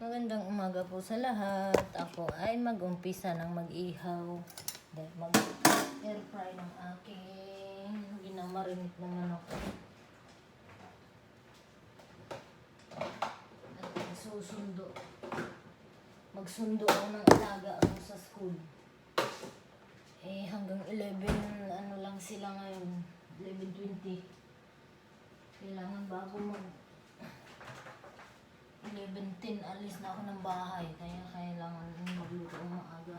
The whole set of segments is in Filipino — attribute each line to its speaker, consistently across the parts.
Speaker 1: Magandang umaga po sa lahat. Ako ay mag-umpisa ng mag-ihaw. Dahil mag-air fry ng aking ginamarinate na manok. At magsusundo. Magsundo ako ng alaga ako sa school. Hanggang 11, ano lang sila ngayon. 11:20. Kailangan bago mag 11:10 alis na ako ng bahay, kaya kailangan magluto ng maaga.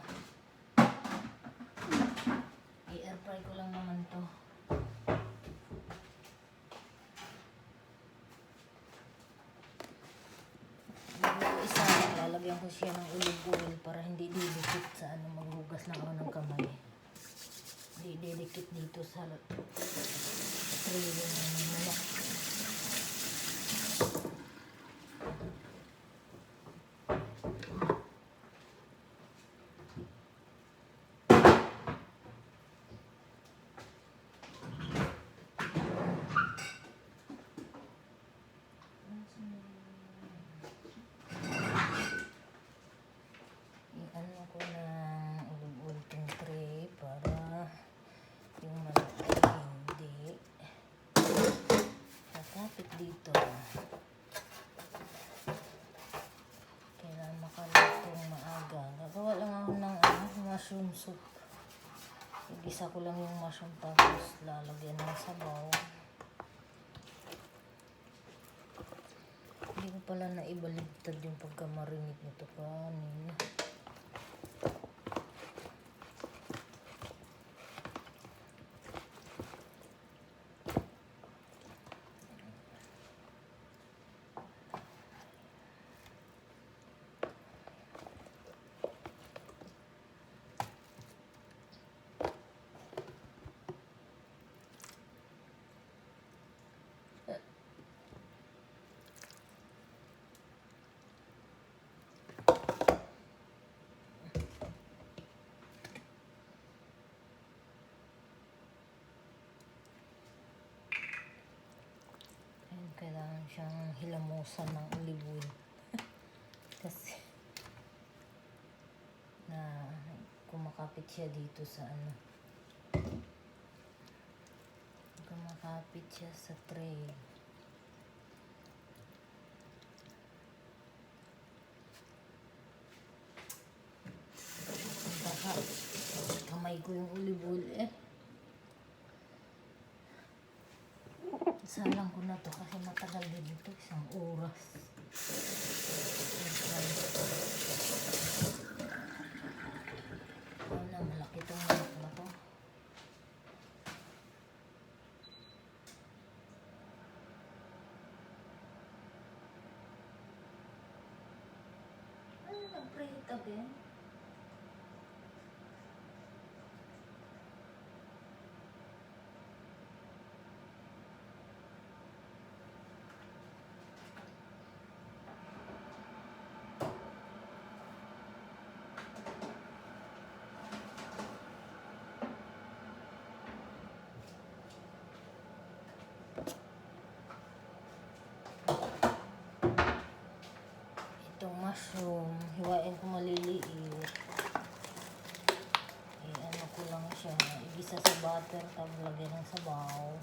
Speaker 1: I-air fry ko lang naman to. Isa, lalagyan ko siya ng olive oil para hindi didikit sa maghugas lang ako ng kamay. Hindi didikit dito sa tray ng manok. Dito kailangan makalutong maaga. Gagawa lang ako ng mushroom soup. Igisa ko lang yung mushroom tapos lalagyan ng sabaw. Hindi ko pala naibaligtad yung pagkamarinate nito kanina. Kailangan siyang hilamusan ng olive oil. Kasi na kumakapit siya dito sa kumakapit siya sa tray. Baka kamay ko yung olive oil Salang ko na to kasi matagal din ito, 1 oras. Malaki itong manok na to. Nag-preheat again? Itong mushroom, hiwain ko maliliit. Ano ko lang siya, igisa sa butter, tapos lagyan ng sabaw.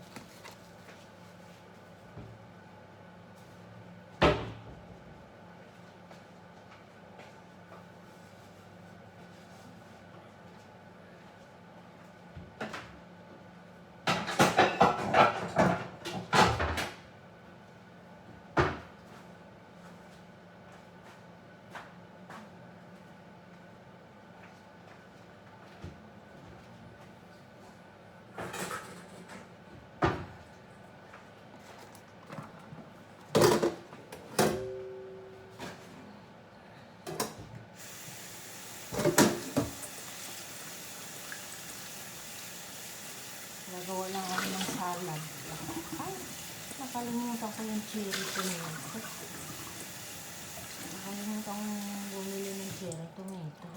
Speaker 1: Nagawa lang ako ng salad. Ay, nakalimutan ko yung cherry tomato. Nakalimutan ko bumili ng cherry tomato.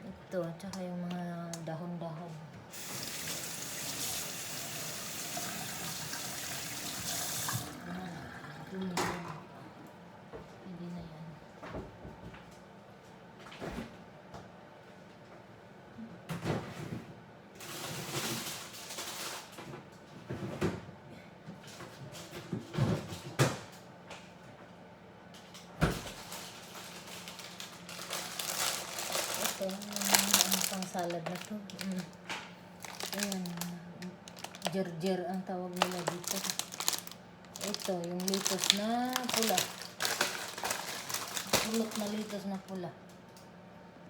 Speaker 1: Ito, tsaka yung mga dahon-dahon. Ito salad na to. Ayan. Jer-jer ang tawag nila dito. Ito, yung litos na pula. Pulot na litos na pula.